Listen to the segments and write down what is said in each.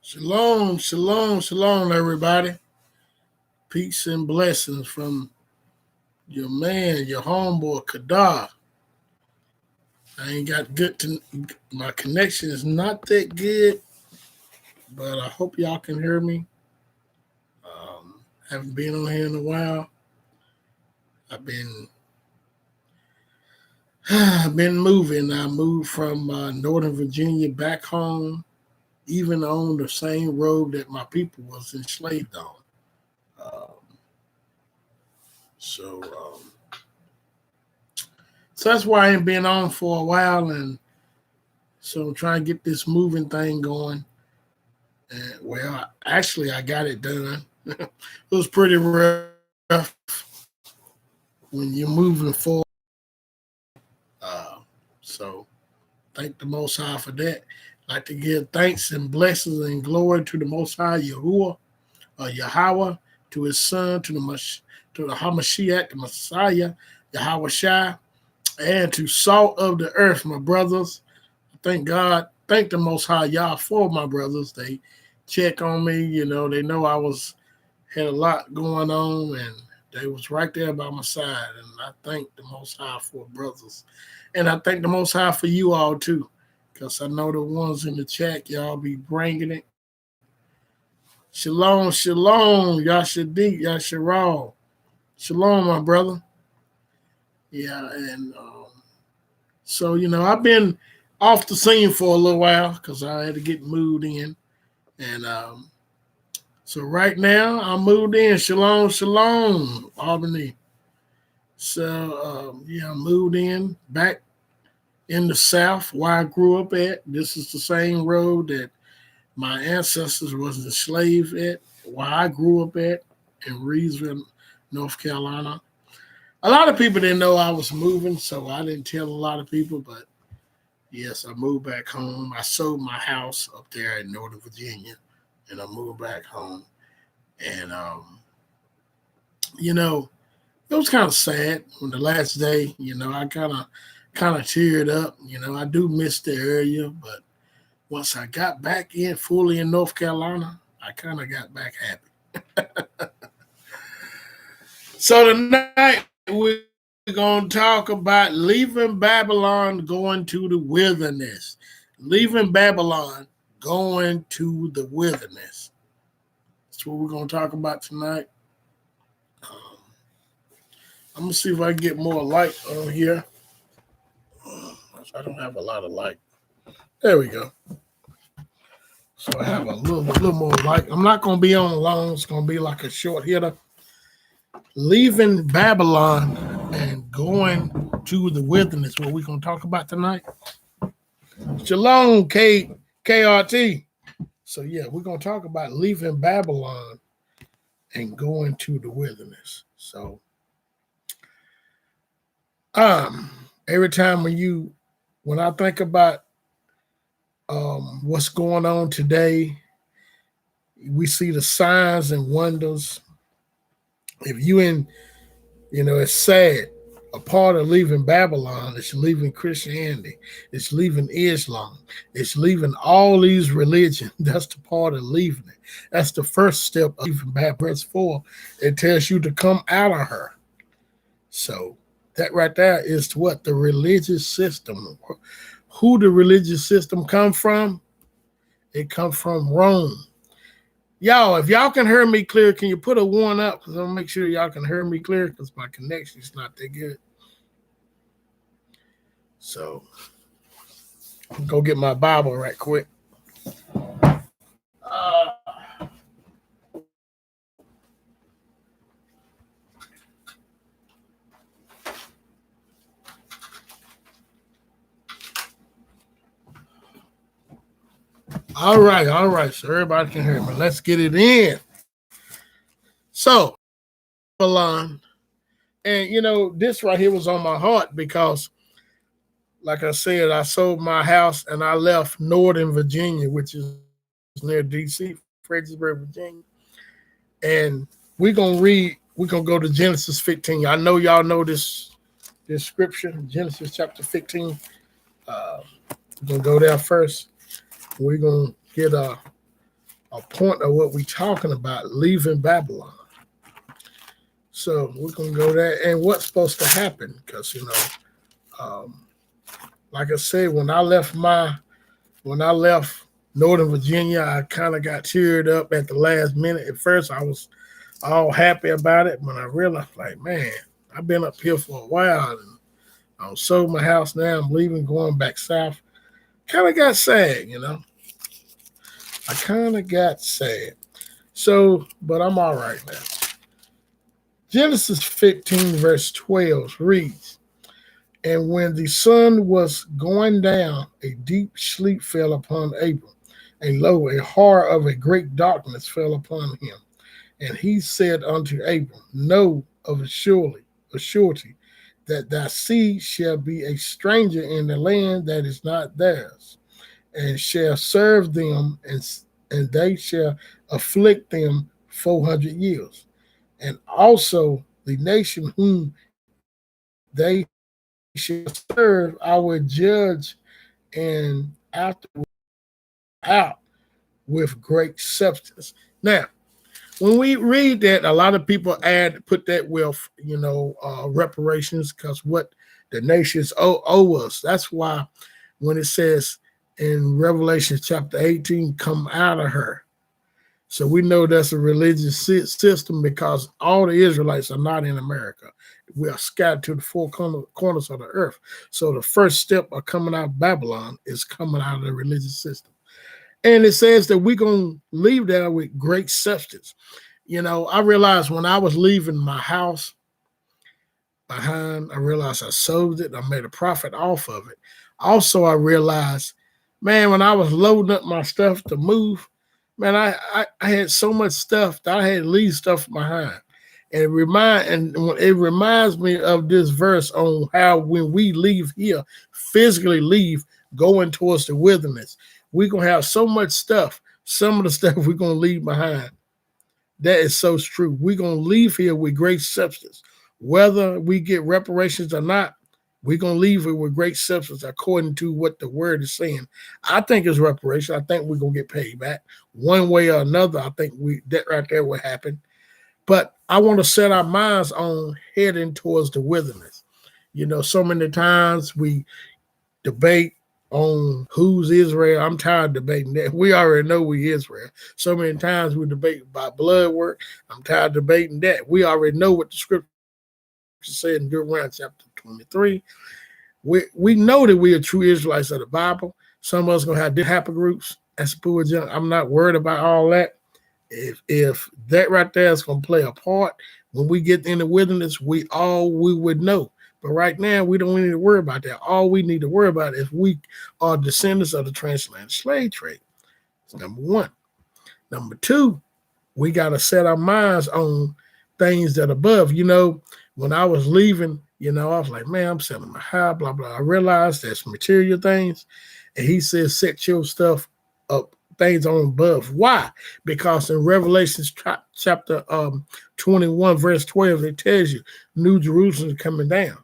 Shalom, shalom, shalom, everybody. Peace and blessings from your man, your homeboy, Kadar. I ain't got my connection is not that good, but I hope y'all can hear me. Haven't been on here in a while. I've been I've been moving. I moved from Northern Virginia back home, even on the same road that my people was enslaved on. Um, so So that's why I ain't been on for a while, and so I'm trying to get this moving thing going. And well, actually, I got it done. It was pretty rough when you're moving forward. Uh, so thank the Most High for that. I'd like to give thanks and blessings and glory to the Most High Yahuwah, Yahweh, to His Son, to the Hamashiach, the Messiah, Yahweh Shai, and to salt of the earth, my brothers. Thank God, thank the Most High Yah for my brothers. They check on me, they know had a lot going on, and they was right there by my side. And I thank the Most High for brothers. And I thank the Most High for you all too, because I know the ones in the chat, y'all be bringing it. Shalom, shalom, Yashadik, Yasharal. Shalom, my brother. Yeah, and so, I've been off the scene for a little while because I had to get moved in. And so right now I'm moved in. Shalom, shalom, Albany. So, I moved in back in the South where I grew up at. This is the same road that my ancestors was enslaved at, where I grew up at in Reedsville, North Carolina. A lot of people didn't know I was moving, so I didn't tell a lot of people, but yes, I moved back home. I sold my house up there in Northern Virginia, and I moved back home. And it was kind of sad on the last day. I kind of teared up. I do miss the area, but once I got back in fully in North Carolina, I kind of got back happy. So tonight we're going to talk about leaving Babylon, going to the wilderness. Leaving Babylon, going to the wilderness. That's what we're going to talk about tonight. I'm going to see if I can get more light on here. I don't have a lot of light. There we go. So I have a little more light. I'm not going to be on long. It's going to be like a short hitter. Leaving Babylon and going to the wilderness, what we're going to talk about tonight. Shalom, KRT. So, we're going to talk about leaving Babylon and going to the wilderness. So, every time when I think about what's going on today, we see the signs and wonders. If it's sad. A part of leaving Babylon is leaving Christianity. It's leaving Islam. It's leaving all these religions. That's the part of leaving it. That's the first step of leaving Babylon. Verse 4, it tells you to come out of her. So that right there is what the religious system. Who the religious system come from? It comes from Rome. Y'all, if y'all can hear me clear, can you put a 1 up? Because I'll make sure y'all can hear me clear because my connection is not that good. So, I'll go get my Bible right quick. All right. So everybody can hear me. Let's get it in. So, Babylon, and this right here was on my heart because, like I said, I sold my house and I left Northern Virginia, which is near D.C., Fredericksburg, Virginia. And we're going to go to Genesis 15. I know y'all know this scripture, Genesis chapter 15. We're going to go there first. We're going to get a point of what we're talking about, leaving Babylon. So we're gonna go there, and what's supposed to happen? Because like I said, when I left Northern Virginia, I kind of got teared up at the last minute. At first, I was all happy about it. When I realized, like, man, I've been up here for a while, and I sold my house now. I'm leaving, going back south. Kind of got sad, I kind of got sad. So, but I'm all right now. Genesis 15, verse 12 reads, "And when the sun was going down, a deep sleep fell upon Abram. And lo, a horror of a great darkness fell upon him. And he said unto Abram, Know of a surety, that thy seed shall be a stranger in the land that is not theirs, and shall serve them, and they shall afflict them 400 years. And also the nation whom they shall serve, I will judge, and after out with great substance." Now, when we read that, a lot of people put that with reparations, because what the nations owe us. That's why when it says in Revelation chapter 18, "Come out of her." So we know that's a religious system, because all the Israelites are not in America. We are scattered to the four corners of the earth. So the first step of coming out of Babylon is coming out of the religious system. And it says that we're going to leave there with great substance. I realized when I was leaving my house behind, I realized I sold it. I made a profit off of it. Also, I realized, man, when I was loading up my stuff to move, man, I had so much stuff that I had to leave stuff behind. And it reminds me of this verse on how when we leave here, physically leave, going towards the wilderness, we're going to have so much stuff. Some of the stuff we're going to leave behind. That is so true. We're going to leave here with great substance. Whether we get reparations or not, we're going to leave it with great substance according to what the word is saying. I think it's reparation. I think we're going to get paid back one way or another. I think that right there will happen. But I want to set our minds on heading towards the wilderness. So many times we debate on who's Israel. I'm tired of debating that. We already know we Israel. So many times we debate about blood work. I'm tired of debating that. We already know what the scripture said in Deuteronomy chapter 23. We know that we are true Israelites of the Bible. Some of us going to have different haplogroups. I'm not worried about all that. If that right there is going to play a part when we get in the wilderness, we would know. But right now, we don't need to worry about that. All we need to worry about is we are descendants of the transatlantic slave trade. That's number one. Number two, we got to set our minds on things that are above. When I was leaving, I was like, man, I'm selling my house, blah, blah. I realized there's material things. And he says, set your stuff up, things on above. Why? Because in Revelation chapter 21, verse 12, it tells you New Jerusalem is coming down.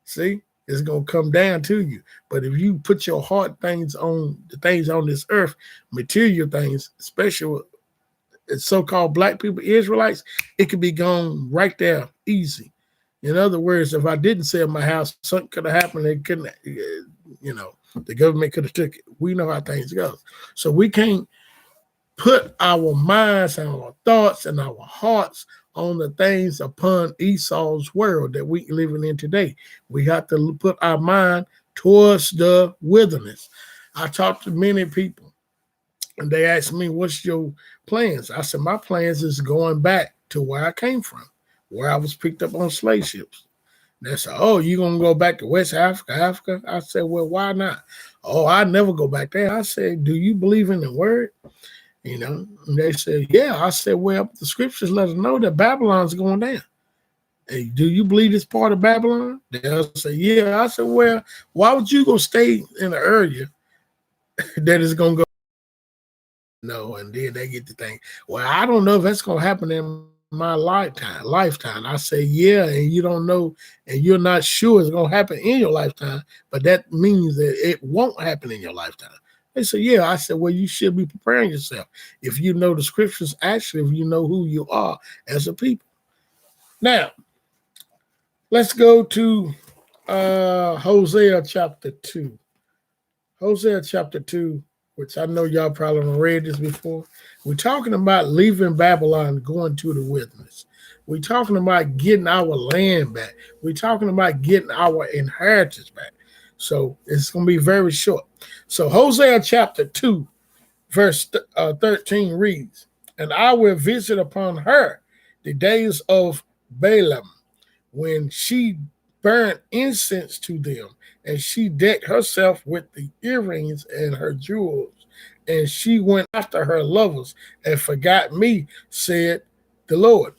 See, it's going to come down to you. But if you put your heart things on the things on this earth, material things, especially so-called black people, Israelites, it could be gone right there easy. In other words, if I didn't sell my house, something could have happened. It couldn't, the government could have took it. We know how things go. So we can't put our minds and our thoughts and our hearts on the things upon Esau's world that we living in today. We have to put our mind towards the wilderness. I talked to many people, and they asked me, what's your plans? I said, my plans is going back to where I came from, where I was picked up on slave ships. They said, oh, you going to go back to West Africa? I said, well, why not? Oh, I never go back there. I said, do you believe in the word? And they said, yeah. I said, well, the scriptures let us know that Babylon's going down. Hey, do you believe it's part of Babylon? They'll say, yeah. I said, well, why would you go stay in an area that is going to go? No, and then they get the thing. Well, I don't know if that's going to happen in my lifetime. I say, yeah, and you don't know, and you're not sure it's going to happen in your lifetime, but that means that it won't happen in your lifetime. They said, yeah. I said, well, you should be preparing yourself. If you know the scriptures, actually, if you know who you are as a people. Now, let's go to Hosea chapter 2. Hosea chapter 2, which I know y'all probably haven't read this before. We're talking about leaving Babylon, going to the wilderness. We're talking about getting our land back. We're talking about getting our inheritance back. So it's going to be very short. So Hosea chapter 2, verse 13 reads, and I will visit upon her the days of Balaam, when she burned incense to them, and she decked herself with the earrings and her jewels, and she went after her lovers and forgot me, said the Lord.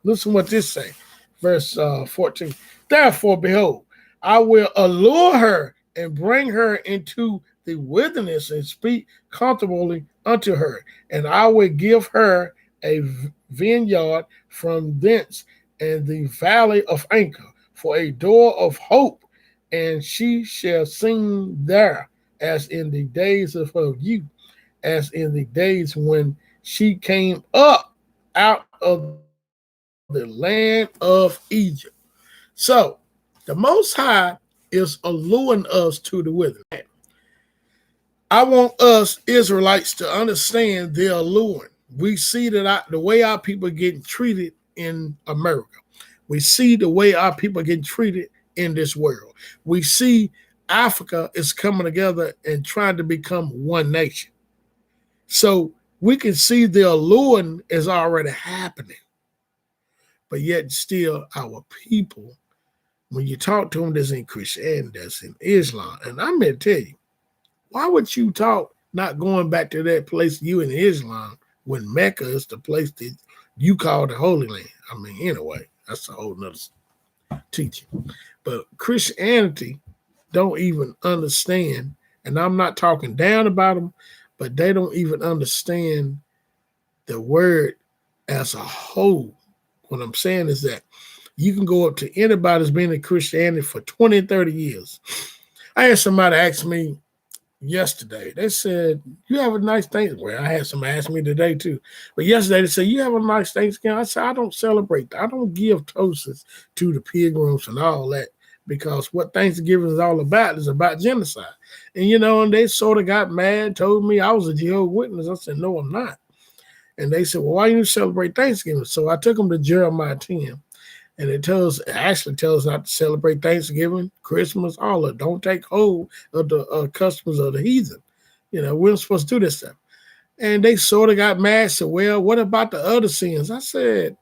Listen what this say, verse 14. Therefore, behold, I will allure her and bring her into the wilderness and speak comfortably unto her, and I will give her a vineyard from thence and the valley of Anchor for a door of hope, and she shall sing there as in the days of her youth, as in the days when she came up out of the land of Egypt. So the Most High is alluring us to the wilderness. I want us Israelites to understand they're alluring. We see that the way our people are getting treated in America. We see the way our people are getting treated in this world. We see Africa is coming together and trying to become one nation. So we can see the alluring is already happening. But yet still our people, when you talk to them that's in Christianity, that's in Islam, and I'm going to tell you, why would you talk not going back to that place you in Islam when Mecca is the place that you call the Holy Land? I mean, anyway, that's a whole nother teaching. But Christianity don't even understand, and I'm not talking down about them, but they don't even understand the word as a whole. What I'm saying is that you can go up to anybody that's been in Christianity for 20, 30 years. I had somebody ask me yesterday, they said, you have a nice Thanksgiving. Well, I had somebody ask me today too. But yesterday they said, you have a nice Thanksgiving. I said, I don't celebrate. I don't give toasts to the pilgrims and all that, because what Thanksgiving is all about is about genocide. And they sort of got mad, told me I was a Jehovah's Witness. I said, no, I'm not. And they said, well, why do you celebrate Thanksgiving? So I took them to Jeremiah 10. And it actually tells not to celebrate Thanksgiving, Christmas, all of it. Don't take hold of the customs of the heathen. We're not supposed to do this stuff. And they sort of got mad. Said, well, what about the other sins? I said,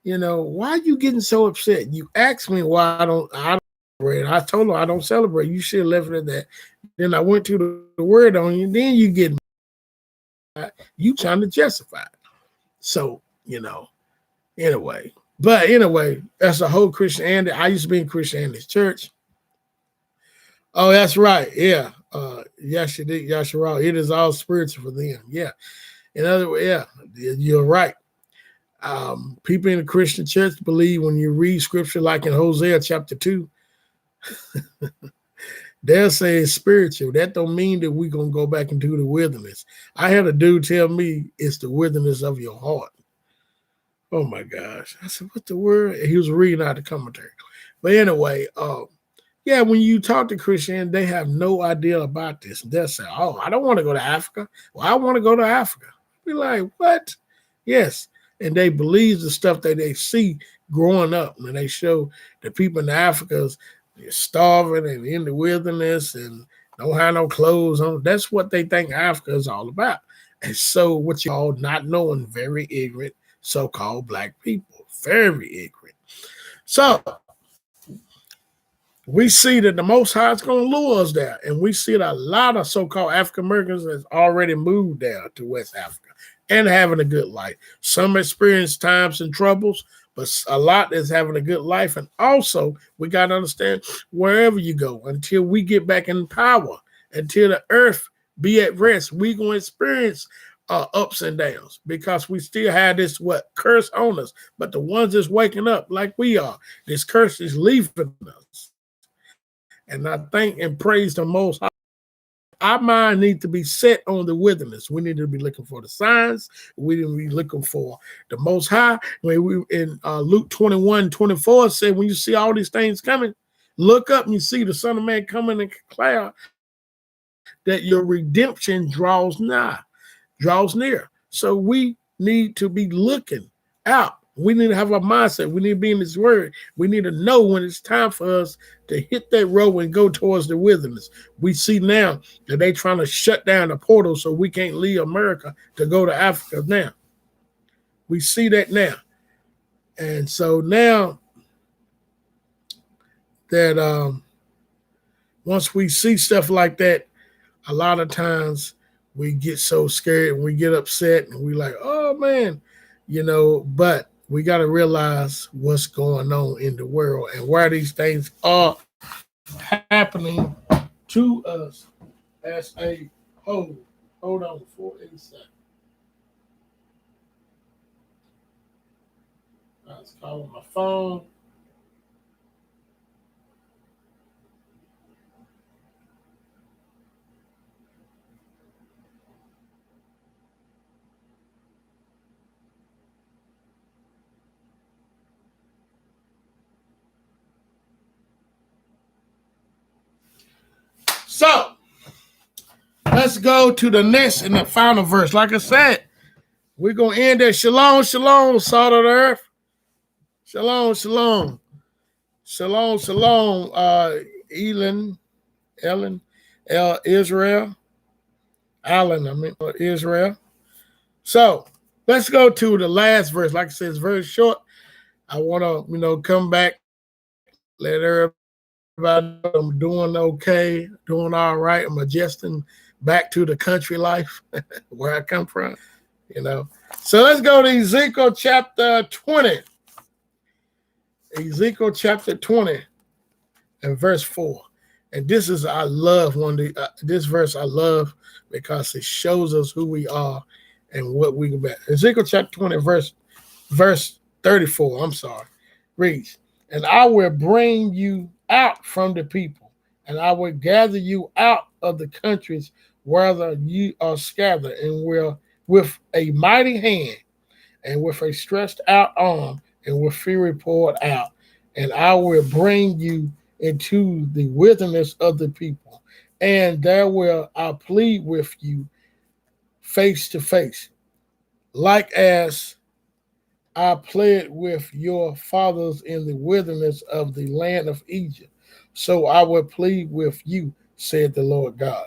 why are you getting so upset? You asked me why I don't celebrate. I told them I don't celebrate. You should have left it at that. Then I went to the word on you. Then you get mad. You trying to justify it. So, anyway. But anyway, that's a whole Christianity. I used to be in Christianity's church. Oh, that's right. Yeah. Yashara. It is all spiritual for them. Yeah. In other words, yeah, you're right. People in the Christian church believe when you read scripture like in Hosea chapter 2, they'll say it's spiritual. That don't mean that we're going to go back into the wilderness. I had a dude tell me it's the wilderness of your heart. Oh my gosh. I said, what's the word? He was reading out the commentary. But anyway, when you talk to Christians, they have no idea about this. They'll say, oh, I don't want to go to Africa. Well, I want to go to Africa. Be like, what? Yes. And they believe the stuff that they see growing up when they show the people in Africa they're starving and in the wilderness and don't have no clothes on. That's what they think Africa is all about. And so what you all not knowing, very ignorant so-called black people, very ignorant. So we see that the Most High is going to lure us there, and we see that a lot of so-called African Americans has already moved there to West Africa and having a good life. Some experience times and troubles, but a lot is having a good life. And also, we got to understand, wherever you go, until we get back in power, until the earth be at rest, we going to experience ups and downs, because we still have this curse on us. But the ones that's waking up like we are, this curse is leaving us. And I thank and praise the Most High our mind needs to be set on the wilderness. We need to be looking for the signs. We need to be looking for the Most High. When we in Luke 21:24 said, when you see all these things coming, look up and you see the Son of Man coming in cloud, that your redemption draws near. So we need to be looking out. We need to have a mindset. We need to be in His Word. We need to know when it's time for us to hit that road and go towards the wilderness. We see now that they're trying to shut down the portal so we can't leave America to go to Africa now. We see that now. And so now that once we see stuff like that, a lot of times we get so scared and we get upset and we like, oh man, but we got to realize what's going on in the world and why these things are happening to us as a whole. Hold on for a second. I was calling my phone. So let's go to the next and the final verse. Like I said, we're going to end at shalom, shalom, salt of the earth. Shalom, shalom. Shalom, shalom, Ellen, Israel. Israel. So let's go to the last verse. Like I said, it's very short. I want to, come back, let everybody know I'm doing okay, doing all right. I'm adjusting back to the country life where I come from, So let's go to Ezekiel chapter 20. Ezekiel chapter 20 and verse 4. And this is, I love this verse I love because it shows us who we are and what we can be. Ezekiel chapter 20 verse 34, reads, and I will bring you out from the people, and I will gather you out of the countries whether you are scattered, and will with a mighty hand and with a stretched out arm and with fury poured out, and I will bring you into the wilderness of the people, and there will I plead with you face to face, like as I pled with your fathers in the wilderness of the land of Egypt. So I will plead with you, said the Lord God.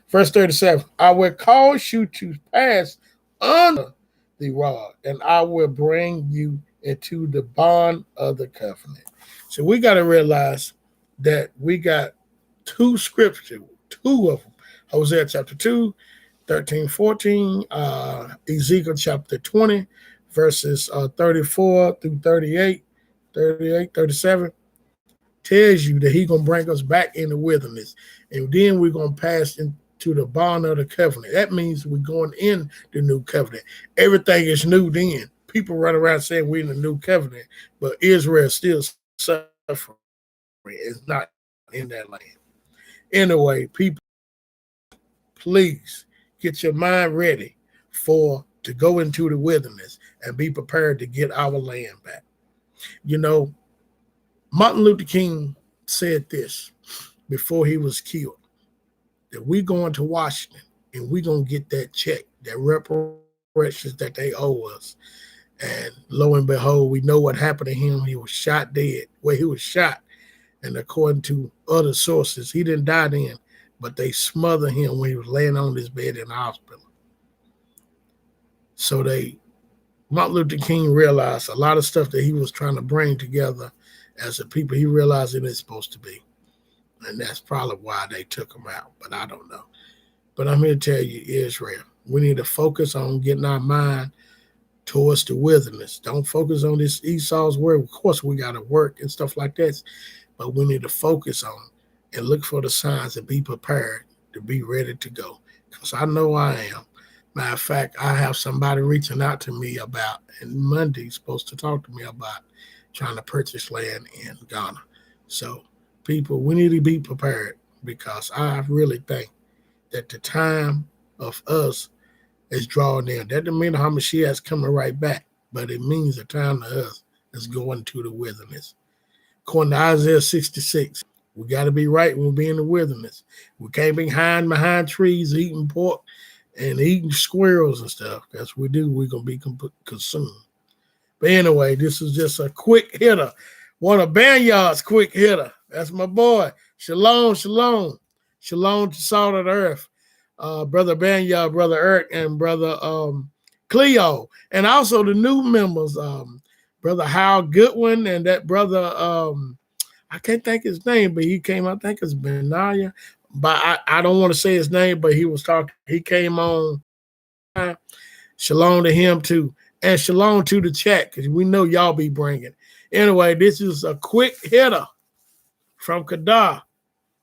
Verse 37, I will cause you to pass under the rod, and I will bring you into the bond of the covenant. So we got to realize that we got two scriptures, two of them. Hosea chapter 2, 13, 14, Ezekiel chapter 20, verses 34 through 38, 37, tells you that he's going to bring us back in the wilderness. And then we're going to pass into the bond of the covenant. That means we're going in the new covenant. Everything is new then. People run around saying we're in the new covenant, but Israel still suffering. It's not in that land. Anyway, people, please get your mind ready to go into the wilderness and be prepared to get our land back. Martin Luther King said this before he was killed, that we're going to Washington and we're going to get that check, that reparations that they owe us. And lo and behold, we know what happened to him. He was shot dead. Well, he was shot. And according to other sources, he didn't die then, but they smothered him when he was laying on his bed in the hospital. So Martin Luther King realized a lot of stuff that he was trying to bring together as a people, he realized it is supposed to be. And that's probably why they took him out, but I don't know. But I'm here to tell you, Israel, we need to focus on getting our mind towards the wilderness. Don't focus on this Esau's word. Of course, we got to work and stuff like that, but we need to focus on and look for the signs and be prepared to be ready to go. Because I know I am. Matter of fact, I have somebody reaching out to me about, and Monday's supposed to talk to me about trying to purchase land in Ghana. So, people, we need to be prepared because I really think that the time of us is drawing near. That doesn't mean the Hamashiach is coming right back, but it means the time of us is going to the wilderness. According to Isaiah 66, we got to be right when we be in the wilderness. We can't be hiding behind trees eating pork and eating squirrels and stuff. That's what we do. We're going to be consumed. But anyway, this is just a quick hitter. One of Banyard's quick hitter. That's my boy. Shalom, shalom. Shalom to Salt of the Earth. Brother Banyard, Brother Eric, and Brother Cleo. And also the new members, Brother Hal Goodwin and that brother, I can't think his name, but he came, I think it's Benaya. But I don't want to say his name, but he was talking. He came on. Shalom to him too. And shalom to the chat, because we know y'all be bringing. Anyway, this is a quick hitter from Kadar.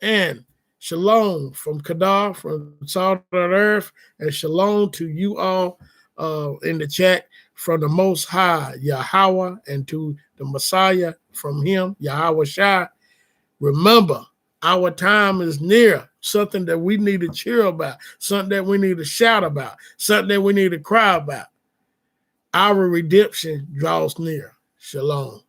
And shalom from Kadar, from Salt of the Earth. And shalom to you all in the chat from the Most High, Yahweh, and to the Messiah from him, Yahweh Shai. Remember, our time is near. Something that we need to cheer about. Something that we need to shout about. Something that we need to cry about. Our redemption draws near. Shalom.